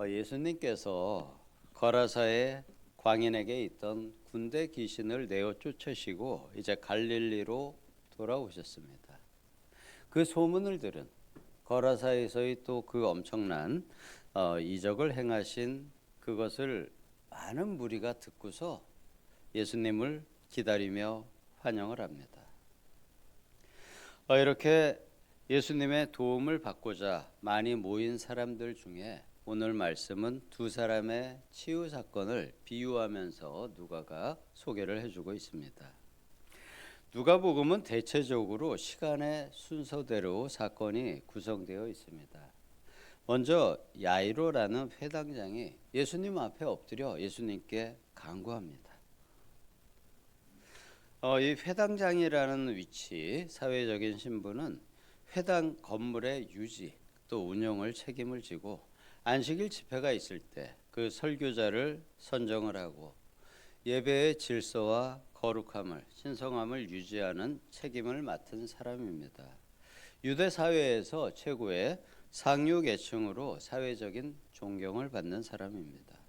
예수님께서 거라사의 광인에게 있던 군대 귀신을 내어 쫓으시고 이제 갈릴리로 돌아오셨습니다. 그 소문을 들은 거라사에서의 또 그 엄청난 이적을 행하신 그것을 많은 무리가 듣고서 예수님을 기다리며 환영을 합니다. 이렇게 예수님의 도움을 받고자 많이 모인 사람들 중에 오늘 말씀은 두 사람의 치유 사건을 비유하면서 누가가 소개를 해주고 있습니다. 누가복음은 대체적으로 시간의 순서대로 사건이 구성되어 있습니다. 먼저 야이로라는 회당장이 예수님 앞에 엎드려 예수님께 간구합니다. 이 회당장이라는 위치, 사회적인 신분은 회당 건물의 유지 또 운영을 책임을 지고 안식일 집회가 있을 때 그 설교자를 선정을 하고 예배의 질서와 거룩함을 신성함을 유지하는 책임을 맡은 사람입니다. 유대 사회에서 최고의 상류 계층으로 사회적인 존경을 받는 사람입니다.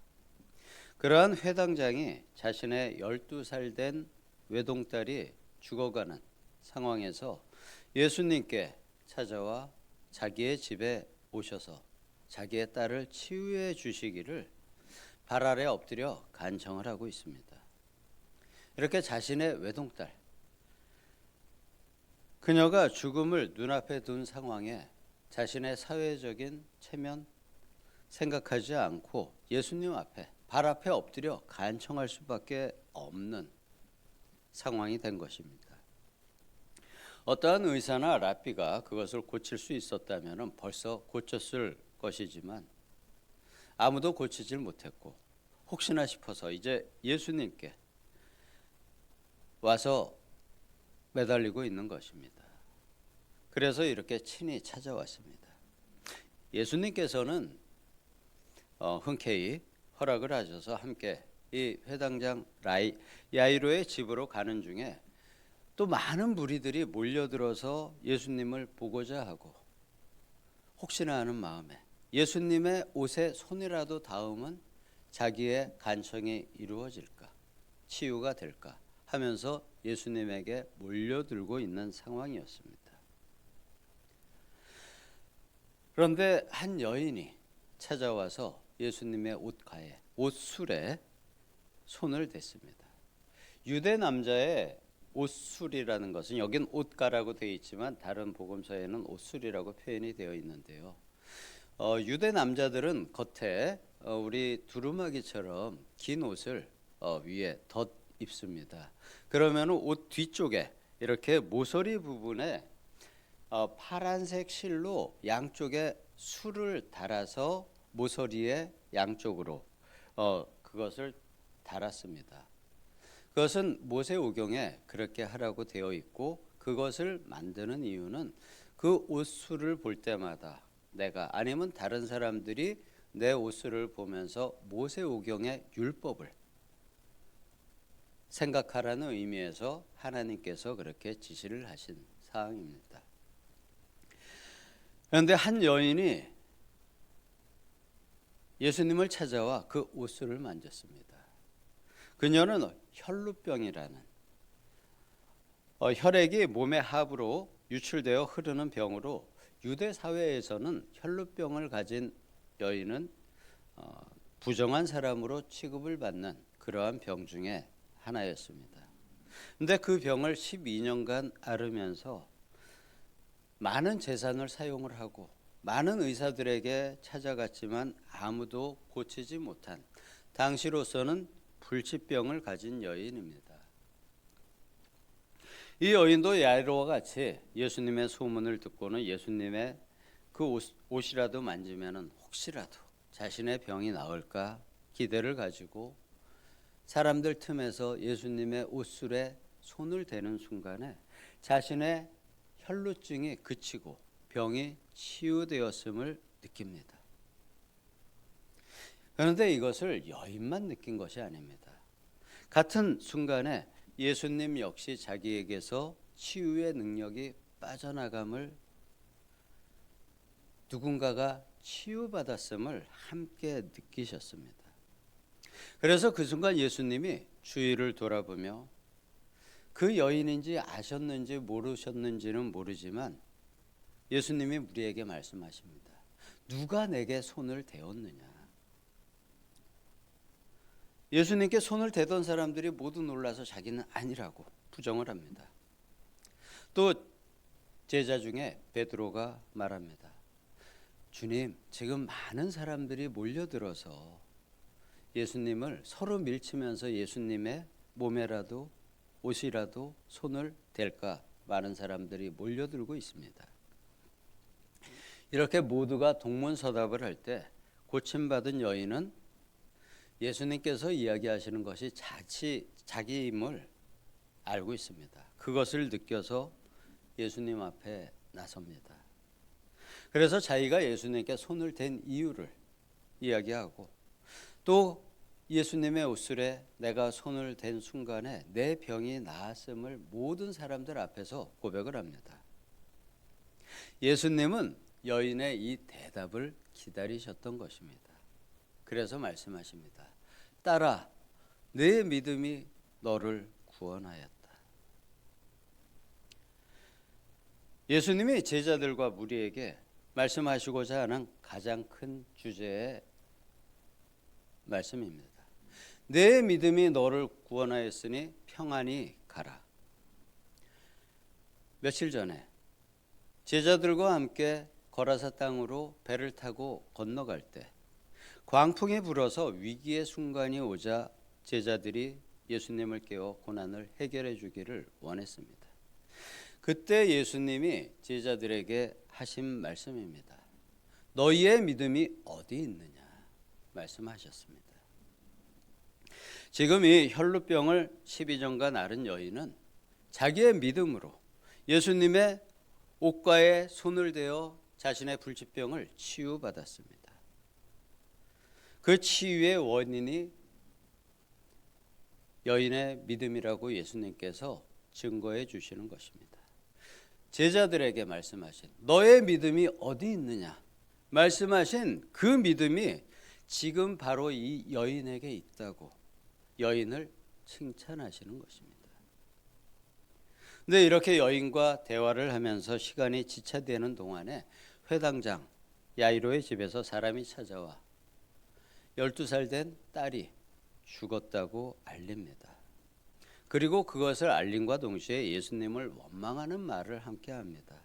그러한 회당장이 자신의 12살 된 외동딸이 죽어가는 상황에서 예수님께 찾아와 자기의 집에 오셔서 자기의 딸을 치유해 주시기를 발 아래 엎드려 간청을 하고 있습니다. 이렇게 자신의 외동딸, 그녀가 죽음을 눈앞에 둔 상황에 자신의 사회적인 체면 생각하지 않고 예수님 앞에 발 앞에 엎드려 간청할 수밖에 없는 상황이 된 것입니다. 어떠한 의사나 랍비가 그것을 고칠 수 있었다면 벌써 고쳤을 것이지만 아무도 고치질 못했고 혹시나 싶어서 이제 예수님께 와서 매달리고 있는 것입니다. 그래서 이렇게 친히 찾아왔습니다. 예수님께서는 흔쾌히 허락을 하셔서 함께 이 회당장 야이로의 집으로 가는 중에 또 많은 무리들이 몰려들어서 예수님을 보고자 하고 혹시나 하는 마음에 예수님의 옷에 손이라도 닿으면 자기의 간청이 이루어질까, 치유가 될까 하면서 예수님에게 몰려들고 있는 상황이었습니다. 그런데 한 여인이 찾아와서 예수님의 옷가에, 옷술에 손을 댔습니다. 유대 남자의 옷술이라는 것은 여긴 옷가라고 되어 있지만 다른 복음서에는 옷술이라고 표현이 되어 있는데요. 유대 남자들은 겉에 우리 두루마기처럼 긴 옷을 위에 덧 입습니다. 그러면 옷 뒤쪽에 이렇게 모서리 부분에 파란색 실로 양쪽에 술을 달아서 모서리의 양쪽으로 그것을 달았습니다. 그것은 모세오경에 그렇게 하라고 되어 있고 그것을 만드는 이유는 그 옷술을 볼 때마다 내가 아니면 다른 사람들이 내 옷술을 보면서 모세오경의 율법을 생각하라는 의미에서 하나님께서 그렇게 지시를 하신 사항입니다. 그런데 한 여인이 예수님을 찾아와 그 옷술을 만졌습니다. 그녀는 혈루병이라는 혈액이 몸의 하부로 유출되어 흐르는 병으로 유대 사회에서는 혈루병을 가진 여인은 부정한 사람으로 취급을 받는 그러한 병 중에 하나였습니다. 그런데 그 병을 12년간 앓으면서 많은 재산을 사용을 하고 많은 의사들에게 찾아갔지만 아무도 고치지 못한 당시로서는 불치병을 가진 여인입니다. 이 여인도 야이로와 같이 예수님의 소문을 듣고는 예수님의 그 옷이라도 만지면 혹시라도 자신의 병이 나을까 기대를 가지고 사람들 틈에서 예수님의 옷술에 손을 대는 순간에 자신의 혈루증이 그치고 병이 치유되었음을 느낍니다. 그런데 이것을 여인만 느낀 것이 아닙니다. 같은 순간에 예수님 역시 자기에게서 치유의 능력이 빠져나감을 누군가가 치유받았음을 함께 느끼셨습니다. 그래서 그 순간 예수님이 주위를 돌아보며 그 여인인지 아셨는지 모르셨는지는 모르지만 예수님이 우리에게 말씀하십니다. 누가 내게 손을 대었느냐? 예수님께 손을 대던 사람들이 모두 놀라서 자기는 아니라고 부정을 합니다. 또 제자 중에 베드로가 말합니다. 주님, 지금 많은 사람들이 몰려들어서 예수님을 서로 밀치면서 예수님의 몸에라도 옷이라도 손을 댈까 많은 사람들이 몰려들고 있습니다. 이렇게 모두가 동문서답을 할 때 고침받은 여인은 예수님께서 이야기하시는 것이 자기임을 알고 있습니다. 그것을 느껴서 예수님 앞에 나섭니다. 그래서 자기가 예수님께 손을 댄 이유를 이야기하고 또 예수님의 옷술에 내가 손을 댄 순간에 내 병이 나았음을 모든 사람들 앞에서 고백을 합니다. 예수님은 여인의 이 대답을 기다리셨던 것입니다. 그래서 말씀하십니다. 딸아, 내 믿음이 너를 구원하였다. 예수님이 제자들과 무리에게 말씀하시고자 하는 가장 큰 주제의 말씀입니다. 내 믿음이 너를 구원하였으니 평안히 가라. 며칠 전에 제자들과 함께 거라사 땅으로 배를 타고 건너갈 때 광풍이 불어서 위기의 순간이 오자 제자들이 예수님을 깨워 고난을 해결해 주기를 원했습니다. 그때 예수님이 제자들에게 하신 말씀입니다. 너희의 믿음이 어디 있느냐 말씀하셨습니다. 지금 이 혈루병을 12년간 앓은 여인은 자기의 믿음으로 예수님의 옷가에 손을 대어 자신의 불치병을 치유받았습니다. 그 치유의 원인이 여인의 믿음이라고 예수님께서 증거해 주시는 것입니다. 제자들에게 말씀하신 너의 믿음이 어디 있느냐 말씀하신 그 믿음이 지금 바로 이 여인에게 있다고 여인을 칭찬하시는 것입니다. 근데 이렇게 여인과 대화를 하면서 시간이 지체되는 동안에 회당장 야이로의 집에서 사람이 찾아와 12살 된 딸이 죽었다고 알립니다. 그리고 그것을 알림과 동시에 예수님을 원망하는 말을 함께 합니다.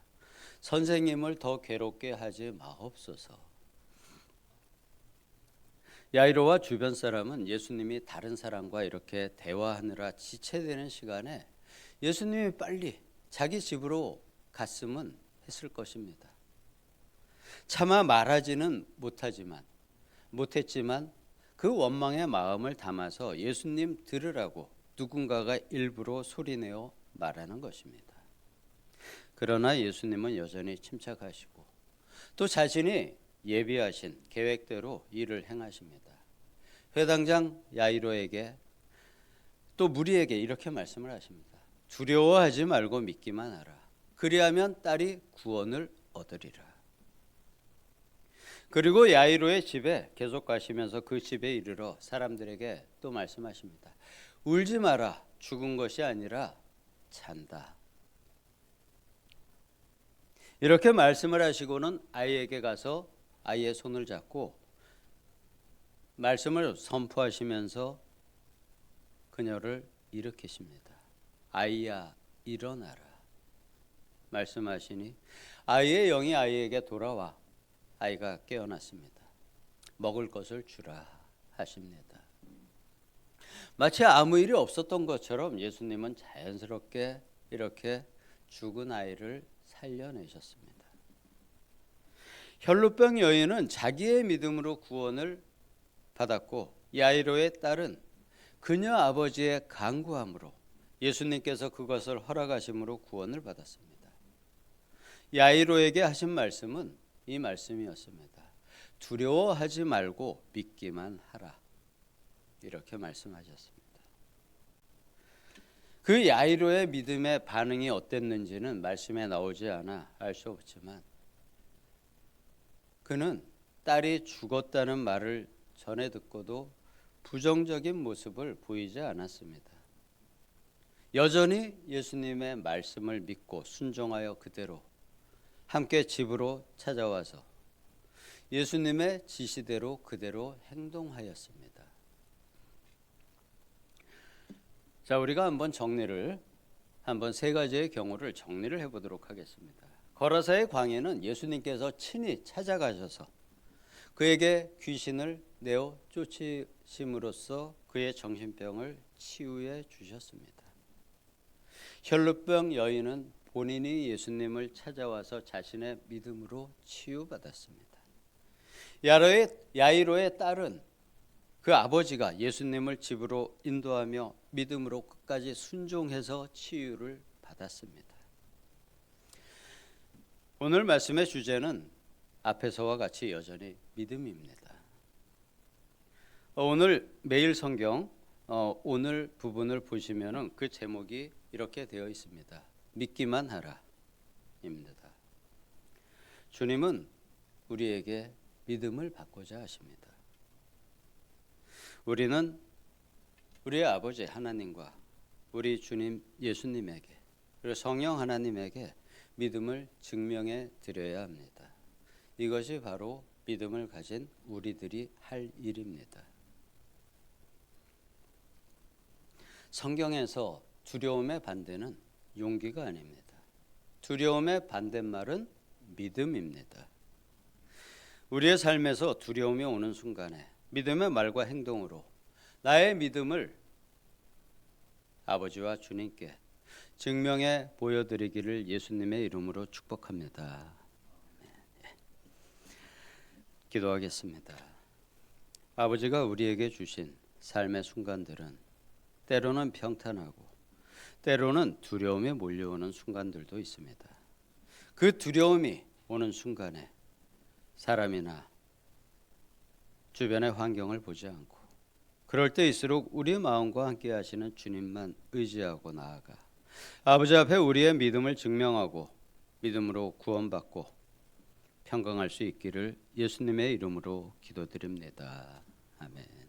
선생님을 더 괴롭게 하지 마옵소서. 야이로와 주변 사람은 예수님이 다른 사람과 이렇게 대화하느라 지체되는 시간에 예수님이 빨리 자기 집으로 갔으면 했을 것입니다. 차마 말하지는 못했지만 그 원망의 마음을 담아서 예수님 들으라고 누군가가 일부러 소리내어 말하는 것입니다. 그러나 예수님은 여전히 침착하시고 또 자신이 예비하신 계획대로 일을 행하십니다. 회당장 야이로에게 또 무리에게 이렇게 말씀을 하십니다. 두려워하지 말고 믿기만 하라. 그리하면 딸이 구원을 얻으리라. 그리고 야이로의 집에 계속 가시면서 그 집에 이르러 사람들에게 또 말씀하십니다. 울지 마라. 죽은 것이 아니라 잔다. 이렇게 말씀을 하시고는 아이에게 가서 아이의 손을 잡고 말씀을 선포하시면서 그녀를 일으키십니다. 아이야 일어나라 말씀하시니 아이의 영이 아이에게 돌아와 아이가 깨어났습니다. 먹을 것을 주라 하십니다. 마치 아무 일이 없었던 것처럼 예수님은 자연스럽게 이렇게 죽은 아이를 살려내셨습니다. 혈루병 여인은 자기의 믿음으로 구원을 받았고 야이로의 딸은 그녀 아버지의 간구함으로 예수님께서 그것을 허락하심으로 구원을 받았습니다. 야이로에게 하신 말씀은 이 말씀이었습니다. 두려워하지 말고 믿기만 하라. 이렇게 말씀하셨습니다. 그 야이로의 믿음의 반응이 어땠는지는 말씀에 나오지 않아 알 수 없지만 그는 딸이 죽었다는 말을 전해 듣고도 부정적인 모습을 보이지 않았습니다. 여전히 예수님의 말씀을 믿고 순종하여 그대로 함께 집으로 찾아와서 예수님의 지시대로 그대로 행동하였습니다. 자, 우리가 한번 세 가지의 경우를 정리를 해보도록 하겠습니다. 거라사의 광야는 예수님께서 친히 찾아가셔서 그에게 귀신을 내어 쫓으심으로써 그의 정신병을 치유해 주셨습니다. 혈루병 여인은 본인이 예수님을 찾아와서 자신의 믿음으로 치유받았습니다. 야이로의 딸은 그 아버지가 예수님을 집으로 인도하며 믿음으로 끝까지 순종해서 치유를 받았습니다. 오늘 말씀의 주제는 앞에서와 같이 여전히 믿음입니다. 오늘 매일 성경 오늘 부분을 보시면은 그 제목이 이렇게 되어 있습니다. 믿기만 하라입니다. 주님은 우리에게 믿음을 받고자 하십니다. 우리는 우리의 아버지 하나님과 우리 주님 예수님에게 그리고 성령 하나님에게 믿음을 증명해 드려야 합니다. 이것이 바로 믿음을 가진 우리들이 할 일입니다. 성경에서 두려움의 반대는 용기가 아닙니다. 두려움의 반대말은 믿음입니다. 우리의 삶에서 두려움이 오는 순간에 믿음의 말과 행동으로 나의 믿음을 아버지와 주님께 증명해 보여드리기를 예수님의 이름으로 축복합니다. 기도하겠습니다. 아버지가 우리에게 주신 삶의 순간들은 때로는 평탄하고 때로는 두려움에 몰려오는 순간들도 있습니다. 그 두려움이 오는 순간에 사람이나 주변의 환경을 보지 않고 그럴 때일수록 우리의 마음과 함께 하시는 주님만 의지하고 나아가 아버지 앞에 우리의 믿음을 증명하고 믿음으로 구원받고 평강할 수 있기를 예수님의 이름으로 기도드립니다. 아멘.